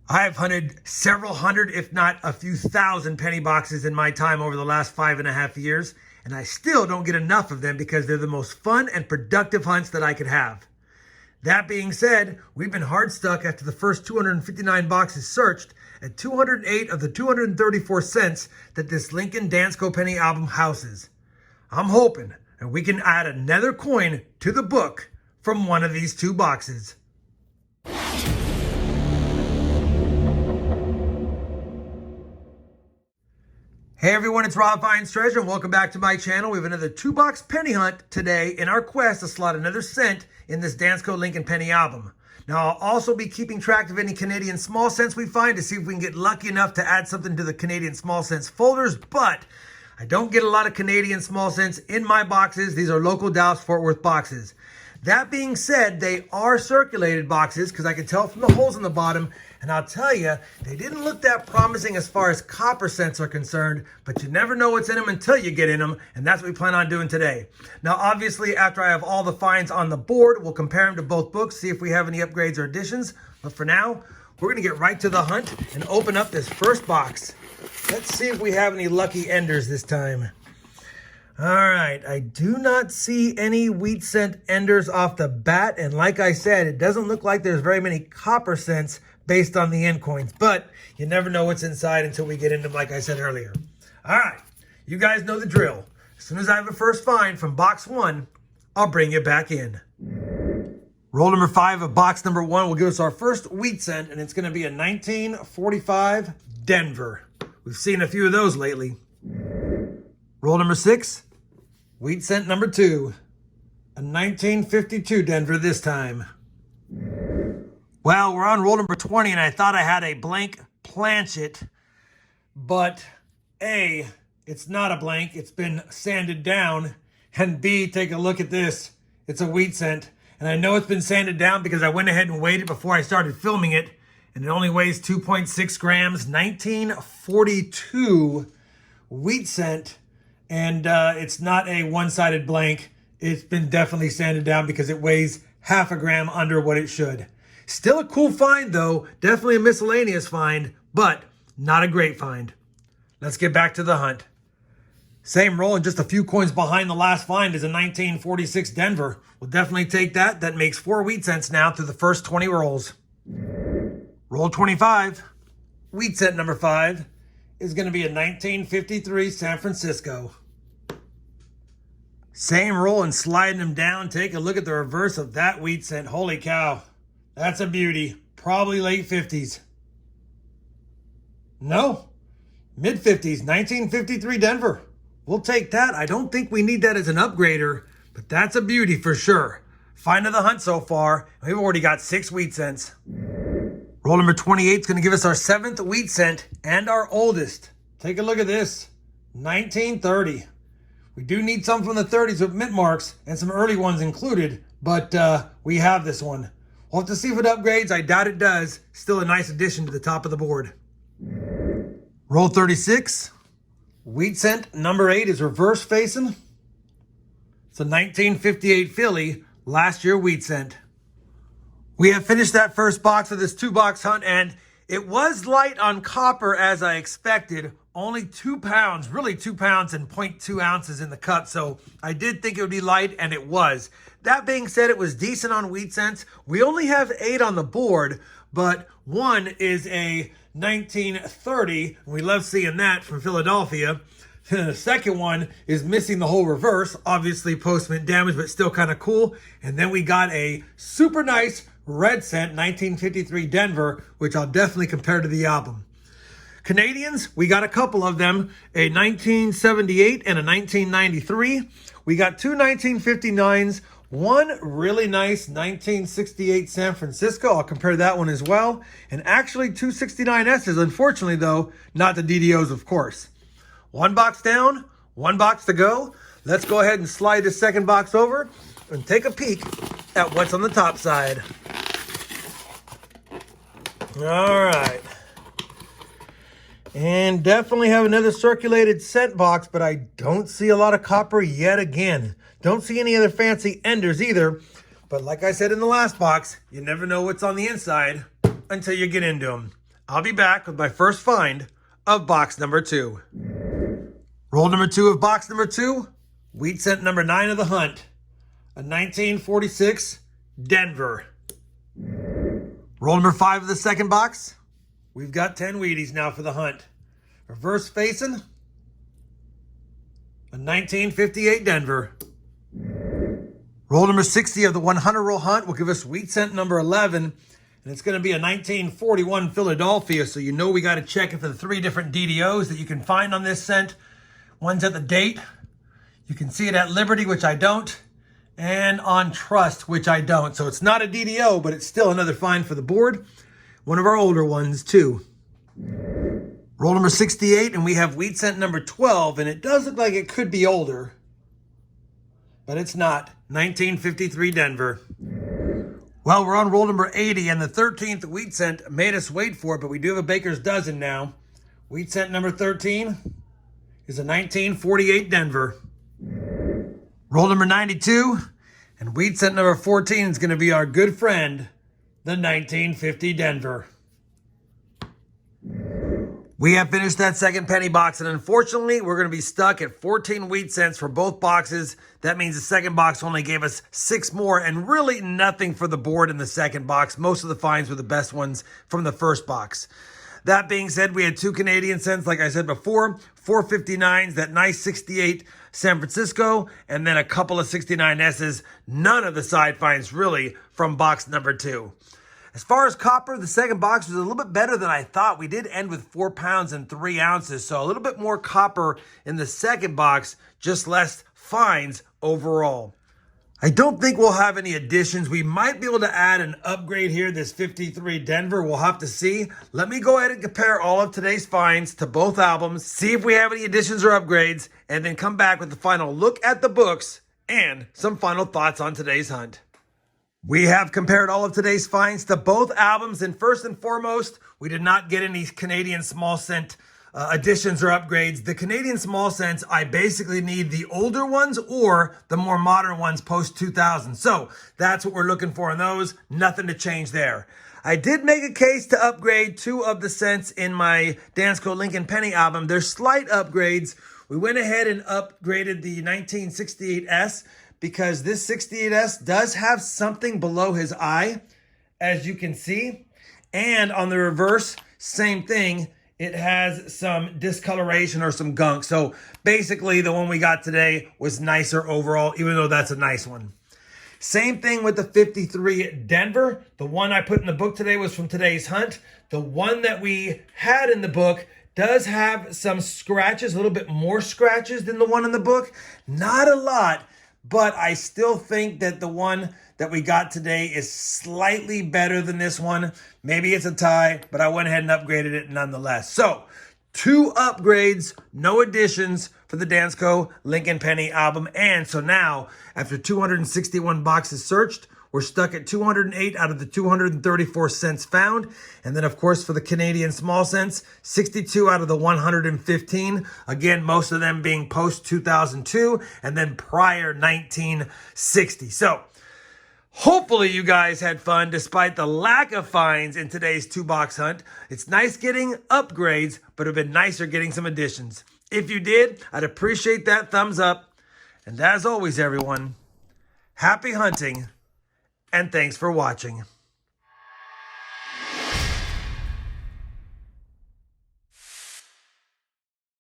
I've hunted several hundred, if not a few thousand penny boxes in my time over the last 5.5 years, and I still don't get enough of them because they're the most fun and productive hunts that I could have. That being said, we've been hard stuck after the first 259 boxes searched at 208 of the 234 cents that this Lincoln Dansko penny album houses. I'm hoping that we can add another coin to the book from one of these two boxes. Hey everyone, it's RobFindsTreasure and welcome back to my channel. We have another 2-box penny hunt today in our quest to slot another cent in this Dansko Lincoln penny album. Now I'll also be keeping track of any Canadian small cents we find to see if we can get lucky enough to add something to the Canadian small cents folders, but I don't get a lot of Canadian small cents in my boxes. These are local Dallas-Fort Worth boxes. That being said, they are circulated boxes because I can tell from the holes in the bottom, and I'll tell you, they didn't look that promising as far as copper cents are concerned, but you never know what's in them until you get in them, and that's what we plan on doing today. Now, obviously, after I have all the finds on the board, we'll compare them to both books, see if we have any upgrades or additions, but for now, we're going to get right to the hunt and open up this first box. Let's see if we have any lucky enders this time. All right, I do not see any wheat cent enders off the bat, and like I said, it doesn't look like there's very many copper cents based on the end coins, but you never know what's inside until we get into them, like I said earlier. All right, you guys know the drill. As soon as I have a first find from box 1, I'll bring you back in. Roll number 5 of box number 1 will give us our first wheat cent, and it's going to be a 1945 Denver. We've seen a few of those lately. Roll number 6, wheat cent number 2, a 1952 Denver this time. Well, we're on roll number 20, and I thought I had a blank planchet, but A, it's not a blank, it's been sanded down, and B, take a look at this, it's a wheat cent, and I know it's been sanded down because I went ahead and waited before I started filming it, and it only weighs 2.6 grams, 1942 wheat cent. And it's not a one-sided blank. It's been definitely sanded down because it weighs half a gram under what it should. Still a cool find though. Definitely a miscellaneous find, but not a great find. Let's get back to the hunt. Same roll and just a few coins behind the last find is a 1946 Denver. We'll definitely take that. That makes 4 wheat cents now through the first 20 rolls. Roll 25. Wheat cent number 5. Is going to be a 1953 San Francisco. Same roll and sliding them down. Take a look at the reverse of that wheat cent. Holy cow. That's a beauty. Probably late 50s. No. Mid 50s. 1953 Denver. We'll take that. I don't think we need that as an upgrader, but that's a beauty for sure. Find of the hunt so far. We've already got 6 wheat cents. Roll number 28 is going to give us our 7th wheat cent and our oldest. Take a look at this, 1930. We do need some from the 30s with mint marks and some early ones included, but we have this one. We'll have to see if it upgrades. I doubt it does. Still a nice addition to the top of the board. Roll 36. Wheat cent number 8 is reverse facing. It's a 1958 Philly, last year wheat cent. We have finished that first box of this 2-box hunt, and it was light on copper as I expected. Only 2 pounds, really 2 pounds and 0.2 ounces in the cup. So I did think it would be light, and it was. That being said, it was decent on wheat cents. We only have 8 on the board, but one is a 1930. We love seeing that from Philadelphia. The second one is missing the whole reverse, obviously post-mint damage, but still kind of cool. And then we got a super nice red cent 1953 Denver, which I'll definitely compare to the album. Canadians, we got a couple of them, a 1978 and a 1993. We got 2 1959s, one really nice 1968 San Francisco. I'll compare that one as well. And actually 2 69S's, unfortunately though, not the DDOs of course. 1 box down, 1 box to go. Let's go ahead and slide this second box over and take a peek at what's on the top side. All right. And definitely have another circulated cent box, but I don't see a lot of copper yet again. Don't see any other fancy enders either. But like I said in the last box, you never know what's on the inside until you get into them. I'll be back with my first find of box number 2. Roll number 2 of box number 2, wheat cent number 9 of the hunt, a 1946 Denver. Roll number 5 of the second box. We've got 10 Wheaties now for the hunt. Reverse facing, a 1958 Denver. Roll number 60 of the 100 roll hunt will give us wheat cent number 11, and it's going to be a 1941 Philadelphia, so you know we got to check it for the 3 different DDOs that you can find on this cent. One's at the date. You can see it at Liberty, which I don't, and on Trust, which I don't. So it's not a DDO, but it's still another find for the board. One of our older ones, too. Roll number 68, and we have wheat cent number 12, and it does look like it could be older, but it's not. 1953 Denver. Well, we're on roll number 80, and the 13th wheat cent made us wait for it, but we do have a baker's dozen now. Wheat cent number 13 is a 1948 Denver. Roll number 92, and wheat cent number 14 is going to be our good friend, the 1950 Denver. We have finished that second penny box, and unfortunately, we're going to be stuck at 14 wheat cents for both boxes. That means the second box only gave us 6 more, and really nothing for the board in the second box. Most of the finds were the best ones from the first box. That being said, we had 2 Canadian cents, like I said before, 459s, that nice 68 San Francisco, and then a couple of 69S's. None of the side finds really from box number 2. As far as copper, the second box was a little bit better than I thought. We did end with 4 pounds and 3 ounces, so a little bit more copper in the second box, just less finds overall. I don't think we'll have any additions. We might be able to add an upgrade here, this 53 Denver. We'll have to see. Let me go ahead and compare all of today's finds to both albums, see if we have any additions or upgrades, and then come back with the final look at the books and some final thoughts on today's hunt. We have compared all of today's finds to both albums, and first and foremost, we did not get any Canadian small cent additions or upgrades. The Canadian small cents, I basically need the older ones or the more modern ones post 2000. So that's what we're looking for in those. Nothing to change there. I did make a case to upgrade 2 of the cents in my Dansko Lincoln Penny album. They're slight upgrades. We went ahead and upgraded the 1968S because this 68S does have something below his eye, as you can see. And on the reverse, same thing. It has some discoloration or some gunk. So basically the one we got today was nicer overall, even though that's a nice one. Same thing with the 53 Denver. The one I put in the book today was from today's hunt. The one that we had in the book does have some scratches, a little bit more scratches than the one in the book. Not a lot, but I still think that the one that we got today is slightly better than this one. Maybe it's a tie, but I went ahead and upgraded it nonetheless. So 2 upgrades, no additions for the Dansko Lincoln Penny album. And so now, after 261 boxes searched, we're stuck at 208 out of the 234 cents found. And then, of course, for the Canadian small cents, 62 out of the 115. Again, most of them being post-2002 and then prior 1960. So hopefully you guys had fun despite the lack of finds in today's 2-box hunt. It's nice getting upgrades, but it would have been nicer getting some additions. If you did, I'd appreciate that thumbs up. And as always, everyone, happy hunting, and thanks for watching.